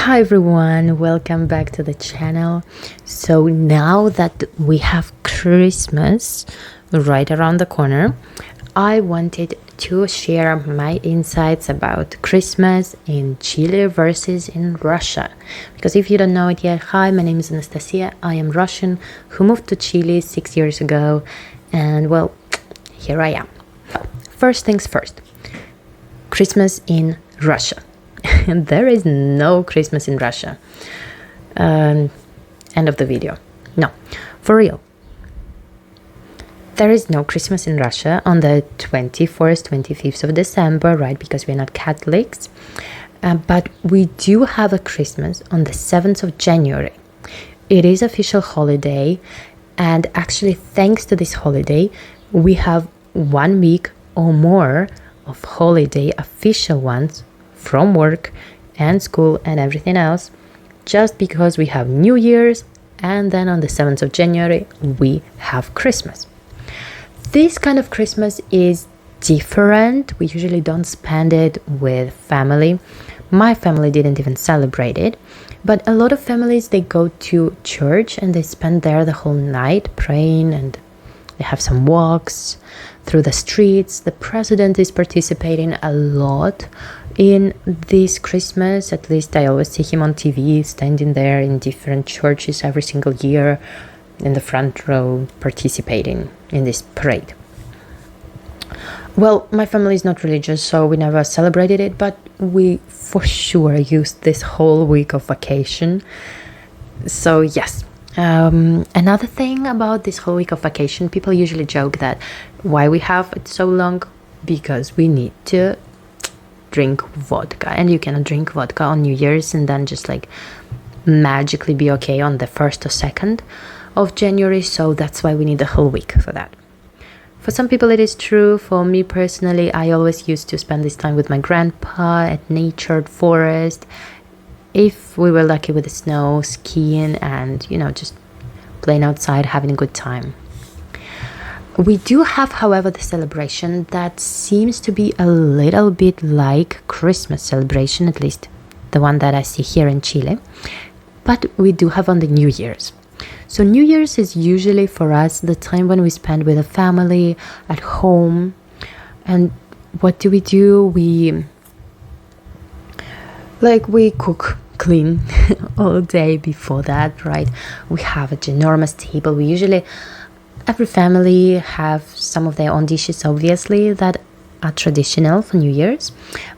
Hi everyone, welcome back to the channel. So now that we have Christmas right around the corner, I wanted to share my insights about Christmas in Chile versus in Russia. Because if you don't know it yet, hi, my name is Anastasia. I am Russian who moved to Chile 6 years ago, and well, here I am. First things first, Christmas in Russia. There is no Christmas in Russia. End of the video. No, for real. There is no Christmas in Russia on the 24th, 25th of December, right? Because we're not Catholics. But we do have a Christmas on the 7th of January. It is official holiday. And actually, thanks to this holiday, we have 1 week or more of holiday, official ones, from work and school and everything else, just because we have New Year's and then on the 7th of January we have Christmas. This kind of Christmas is different. We usually don't spend it with family. My family didn't even celebrate it, but a lot of families, they go to church and they spend there the whole night praying, and they have some walks through the streets. The president is participating a lot in this Christmas. At least I always see him on TV, standing there in different churches every single year in the front row, participating in this parade. Well, my family is not religious, so we never celebrated it, but we for sure used this whole week of vacation. So yes. Another thing about this whole week of vacation, people usually joke that why we have it so long, because we need to drink vodka, and you cannot drink vodka on New Year's and then just like magically be okay on the 1st or 2nd of January. So that's why we need the whole week for that. For some people it is true. For me personally, I always used to spend this time with my grandpa at natured forest. If we were lucky with the snow, skiing, and just playing outside, having a good time. We do have, however, the celebration that seems to be a little bit like Christmas celebration, at least the one that I see here in Chile. But we do have on the New Year's. So New Year's is usually for us the time when we spend with a family at home. And what do? We cook, clean all day before that, right? We have a ginormous table. We usually, every family have some of their own dishes, obviously, that are traditional for New Year's.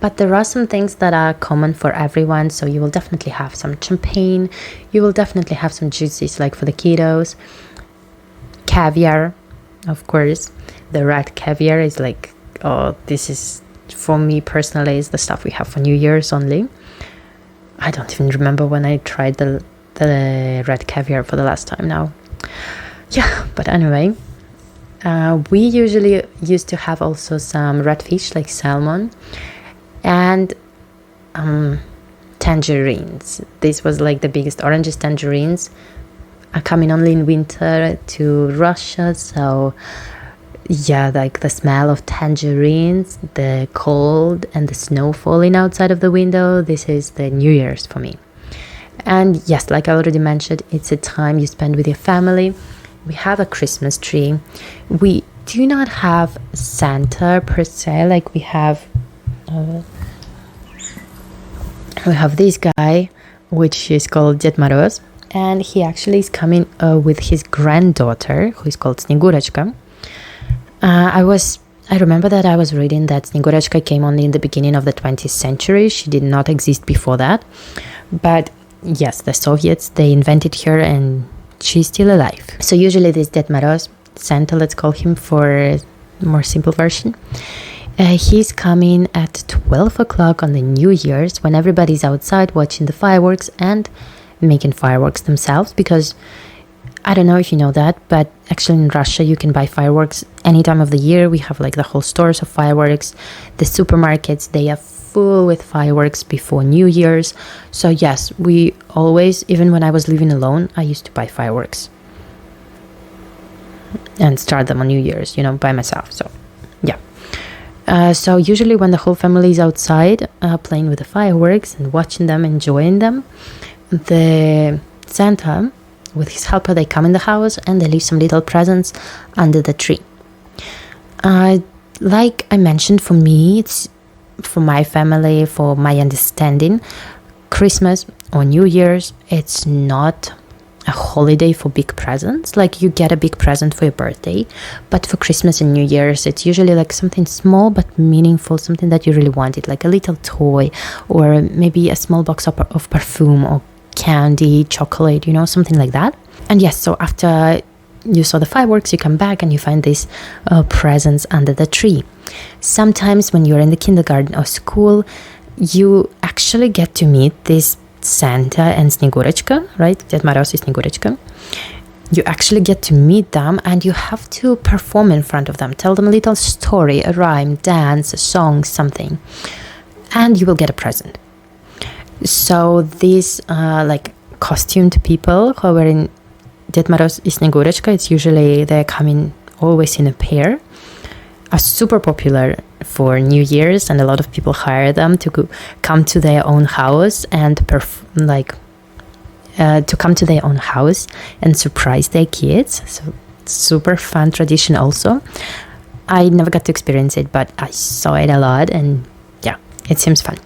But there are some things that are common for everyone. So you will definitely have some champagne. You will definitely have some juices, like for the kiddos. Caviar, of course. The red caviar is like, oh, this is, for me personally, is the stuff we have for New Year's only. I don't even remember when I tried the red caviar for the last time now. Yeah, but anyway, we usually used to have also some red fish like salmon and tangerines. This was like the biggest oranges. Tangerines are coming only in winter to Russia, so yeah, like the smell of tangerines, the cold and the snow falling outside of the window, this is the New Year's for me. And yes, like I already mentioned, it's a time you spend with your family. We have a Christmas tree. We do not have Santa per se, like we have this guy, which is called Ded Moroz, and he actually is coming with his granddaughter, who is called Snegurочка. I remember that I was reading that Snegurочка came only in the beginning of the 20th century. She did not exist before that. But yes, the Soviets, they invented her and she's still alive. So usually this Ded Moroz, Santa, let's call him for a more simple version, he's coming at 12 o'clock on the New Year's, when everybody's outside watching the fireworks and making fireworks themselves, because I don't know if you know that, but actually in Russia you can buy fireworks any time of the year. We have like the whole stores of fireworks. The supermarkets, they are full with fireworks before New Year's. So yes, we always, even when I was living alone, I used to buy fireworks and start them on New Year's, by myself. So yeah. So usually when the whole family is outside playing with the fireworks and watching them, enjoying them, the Santa with his helper, they come in the house and they leave some little presents under the tree. Like I mentioned, for me, it's for my family, for my understanding, Christmas or New Year's, it's not a holiday for big presents. Like you get a big present for your birthday, but for Christmas and New Year's, it's usually like something small but meaningful, something that you really wanted, like a little toy or maybe a small box of perfume or candy, chocolate, something like that. And yes, so after you saw the fireworks, you come back and you find these presents under the tree. Sometimes when you're in the kindergarten or school, you actually get to meet this Santa and Snegurочка, right? Ded Moroz and Snegurочка. You actually get to meet them and you have to perform in front of them, tell them a little story, a rhyme, dance, a song, something, and you will get a present. So these like costumed people who are wearing Ded Moroz and Snegurочка, it's usually they're coming always in a pair, are super popular for New Year's, and a lot of people hire them to come to their own house and surprise their kids. So super fun tradition also. I never got to experience it, but I saw it a lot, and yeah, it seems fun.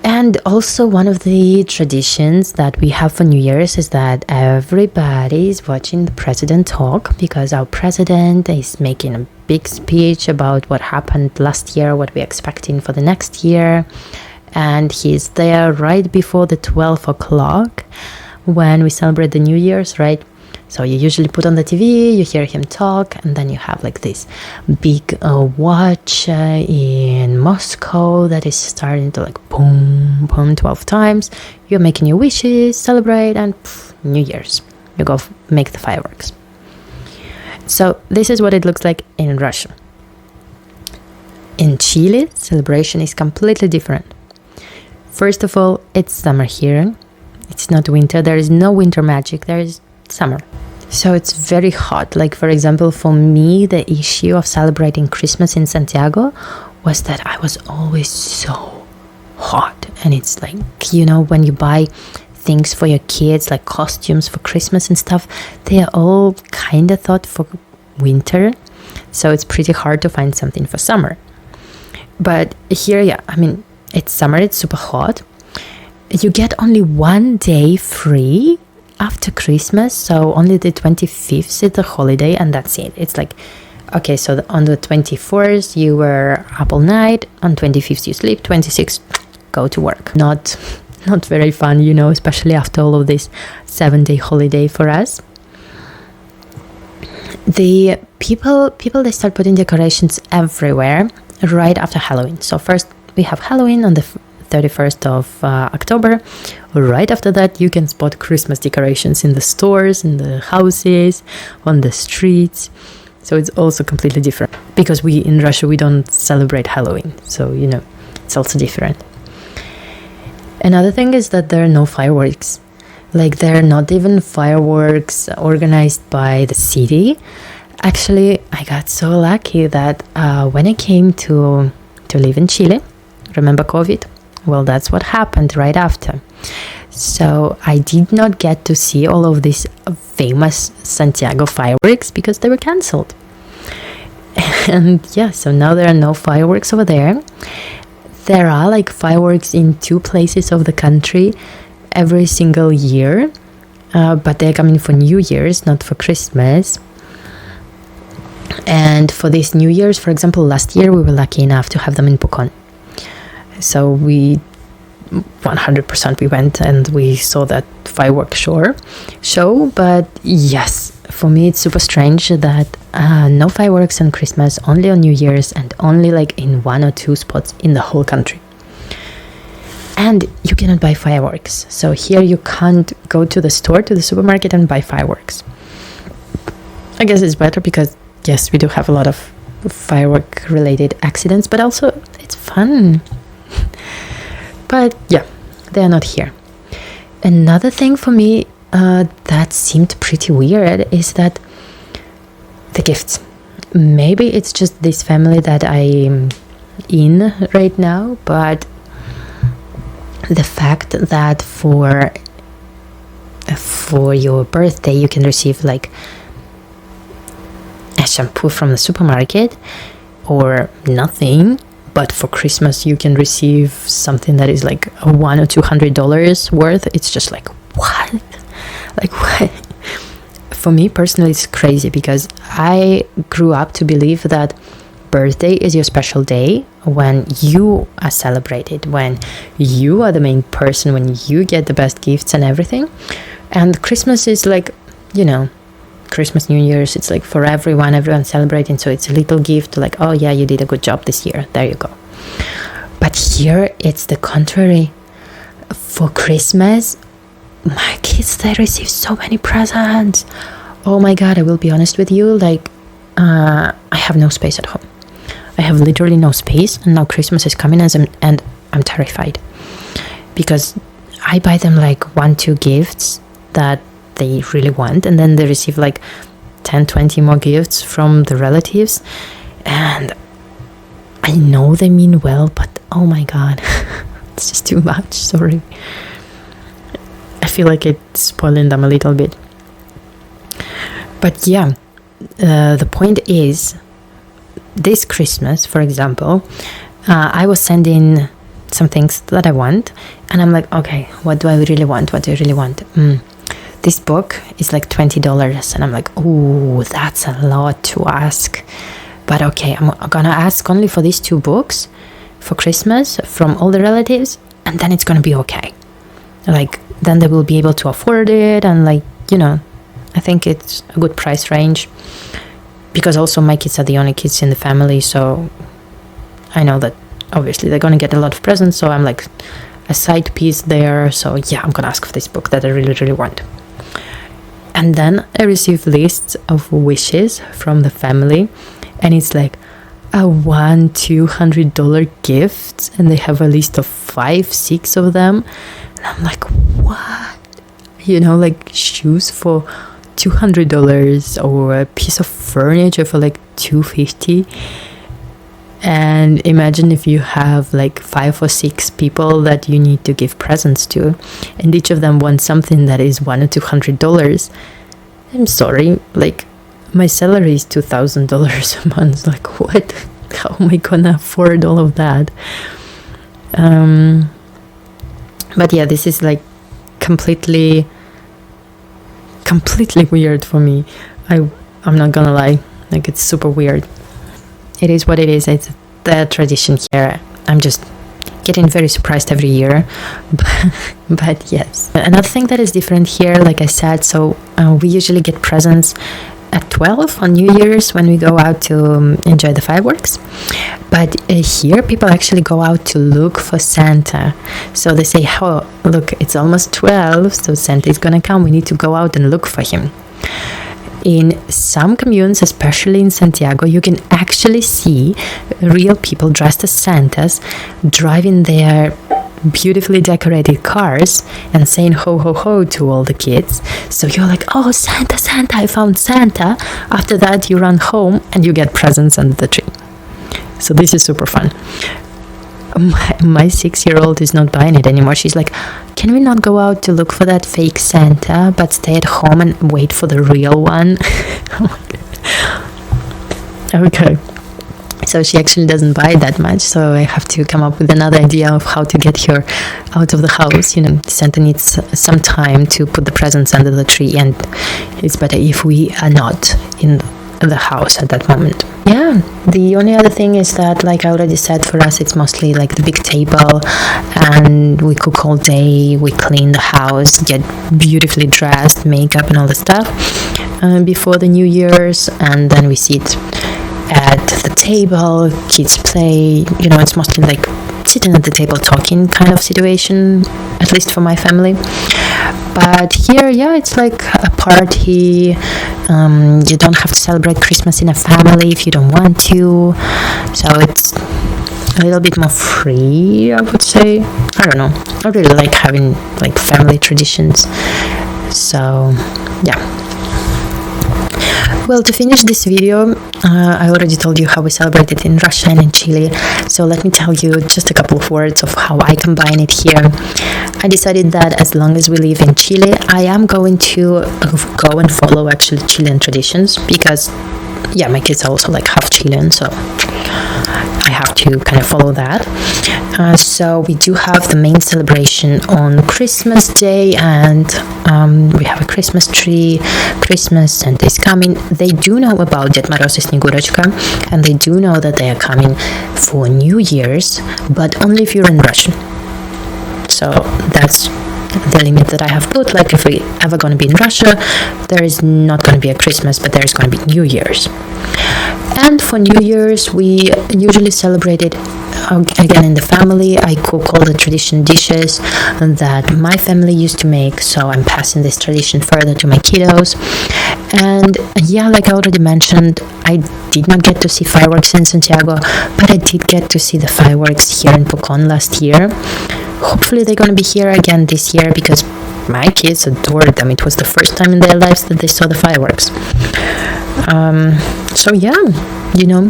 And also one of the traditions that we have for New Year's is that everybody is watching the president talk, because our president is making a big speech about what happened last year, what we're expecting for the next year. And he's there right before the 12 o'clock when we celebrate the New Year's, right? So you usually put on the TV, you hear him talk, and then you have like this big watch in Moscow that is starting to like boom, boom 12 times. You're making your wishes, celebrate, and New Year's. You go make the fireworks. So this is what it looks like in Russia. In Chile, celebration is completely different. First of all, it's summer here. It's not winter. There is no winter magic. There is summer. So it's very hot. Like, for example, for me, the issue of celebrating Christmas in Santiago was that I was always so hot. And it's like, when you buy things for your kids, like costumes for Christmas and stuff, they are all kind of thought for winter. So it's pretty hard to find something for summer. But here, it's summer, it's super hot. You get only one day free after Christmas, so only the 25th is the holiday, and that's it. It's like, okay, so on the 24th you were up all night, on 25th you sleep, 26th go to work. Not very fun, especially after all of this 7-day holiday for us. The people they start putting decorations everywhere right after Halloween. So first we have Halloween on the 31st of October. Right after that, you can spot Christmas decorations in the stores, in the houses, on the streets. So it's also completely different, because we in Russia, we don't celebrate Halloween. So, it's also different. Another thing is that there are no fireworks. Like, there are not even fireworks organized by the city. Actually, I got so lucky that when I came to live in Chile, remember COVID? Well, that's what happened right after. So I did not get to see all of these famous Santiago fireworks because they were cancelled. And yeah, so now there are no fireworks over there. There are like fireworks in 2 places of the country every single year, but they're coming for New Year's, not for Christmas. And for this New Year's, for example, last year we were lucky enough to have them in Pucón. So we 100% we went and we saw that fireworks show. But yes, for me it's super strange that no fireworks on Christmas, only on New Year's, and only like in 1 or 2 spots in the whole country. And you cannot buy fireworks. So here you can't go to the store, to the supermarket, and buy fireworks. I guess it's better because yes, we do have a lot of firework related accidents, but also it's fun. But yeah, they are not here. Another thing for me that seemed pretty weird is that the gifts. maybe it's just this family that I'm in right now, but the fact that for your birthday you can receive like a shampoo from the supermarket or nothing, but for Christmas you can receive something that is like $100 or $200 worth, it's just like, what? Like, what? For me personally, it's crazy, because I grew up to believe that birthday is your special day when you are celebrated, when you are the main person, when you get the best gifts and everything. And Christmas is like, Christmas, New Year's, it's like for everyone's celebrating, so it's a little gift, like, oh yeah, you did a good job this year, there you go. But here it's the contrary. For Christmas, my kids, they receive so many presents. Oh my god, I will be honest with you, like, I have no space at home. I have literally no space, and now Christmas is coming, and I'm terrified, because I buy them like 1-2 gifts that they really want, and then they receive like 10-20 more gifts from the relatives, and I know they mean well, but oh my god, it's just too much. Sorry, I feel like it's spoiling them a little bit. But yeah, the point is, this Christmas, for example, I was sending some things that I want, and I'm like, okay, what do I really want? This book is like $20, and I'm like, oh, that's a lot to ask. But okay, I'm gonna ask only for these 2 books for Christmas from all the relatives, and then it's gonna be okay. Like, then they will be able to afford it, and like, I think it's a good price range, because also my kids are the only kids in the family, so I know that obviously they're gonna get a lot of presents, so I'm like a side piece there. So yeah, I'm gonna ask for this book that I really, really want. And then I receive lists of wishes from the family, and it's like a $100-$200 gifts, and they have a list of 5-6 of them, and I'm like, what? Like shoes for $200, or a piece of furniture for like $250. And imagine if you have like 5 or 6 people that you need to give presents to, and each of them wants something that is $100 or $200. I'm sorry, like, my salary is $2,000 a month. Like, what? How am I gonna afford all of that? But yeah, this is like completely weird for me. I'm not gonna lie, like, it's super weird. It is what it is. It's the tradition here. I'm just getting very surprised every year. But yes. Another thing that is different here, like I said, so we usually get presents at 12 on New Year's when we go out to enjoy the fireworks. But here people actually go out to look for Santa. So they say, oh, look, it's almost 12, so Santa is gonna come. We need to go out and look for him. In some communes, especially in Santiago, you can actually see real people dressed as Santas driving their beautifully decorated cars and saying ho ho ho to all the kids. So you're like, oh, Santa, Santa, I found Santa. After that, you run home and you get presents under the tree. So this is super fun. My 6-year-old is not buying it anymore. She's like, can we not go out to look for that fake Santa, but stay at home and wait for the real one? Okay. So she actually doesn't buy that much, so I have to come up with another idea of how to get her out of the house. Santa needs some time to put the presents under the tree, and it's better if we are not in the house at that moment. Yeah, the only other thing is that, like I already said, for us it's mostly like the big table, and we cook all day, we clean the house, get beautifully dressed, makeup and all the stuff before the New Year's, and then we sit at the table, kids play, it's mostly like sitting at the table talking kind of situation, at least for my family. But here, yeah, it's like a party. You don't have to celebrate Christmas in a family if you don't want to, so it's a little bit more free, I would say. I don't know, I really like having like family traditions, so yeah. Well, to finish this video, I already told you how we celebrate it in Russia and in Chile. So let me tell you just a couple of words of how I combine it here. I decided that as long as we live in Chile, I am going to go and follow actually Chilean traditions, because yeah, my kids are also like half Chilean, so I have to kind of follow that. So we do have the main celebration on Christmas Day, and we have a Christmas tree. Christmas, Santa is coming. They do know about Ded Moroz and Snegurочка, and they do know that they are coming for New Year's, but only if you're in Russia. So that's the limit that I have put. Like, if we ever going to be in Russia, there is not going to be a Christmas, but there's going to be New Year's. And for New Year's, we usually celebrate it again in the family. I cook all the traditional dishes that my family used to make, so I'm passing this tradition further to my kiddos. And yeah, like I already mentioned, I did not get to see fireworks in Santiago, but I did get to see the fireworks here in Pucón last year. Hopefully they're going to be here again this year, because my kids adored them. It was the first time in their lives that they saw the fireworks. So yeah, you know,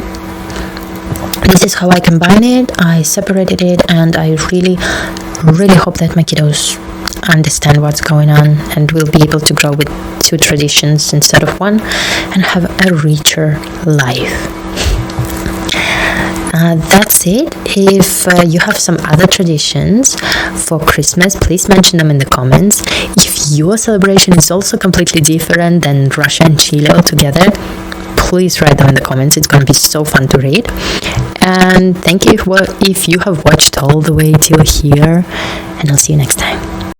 this is how I combine it. I separated it, and I really hope that my kiddos understand what's going on and will be able to grow with two traditions instead of one and have a richer life. That's it. If you have some other traditions for Christmas, please mention them in the comments. If your celebration is also completely different than Russia and Chile altogether, please write them in the comments. It's going to be so fun to read. And thank you if you have watched all the way till here, and I'll see you next time.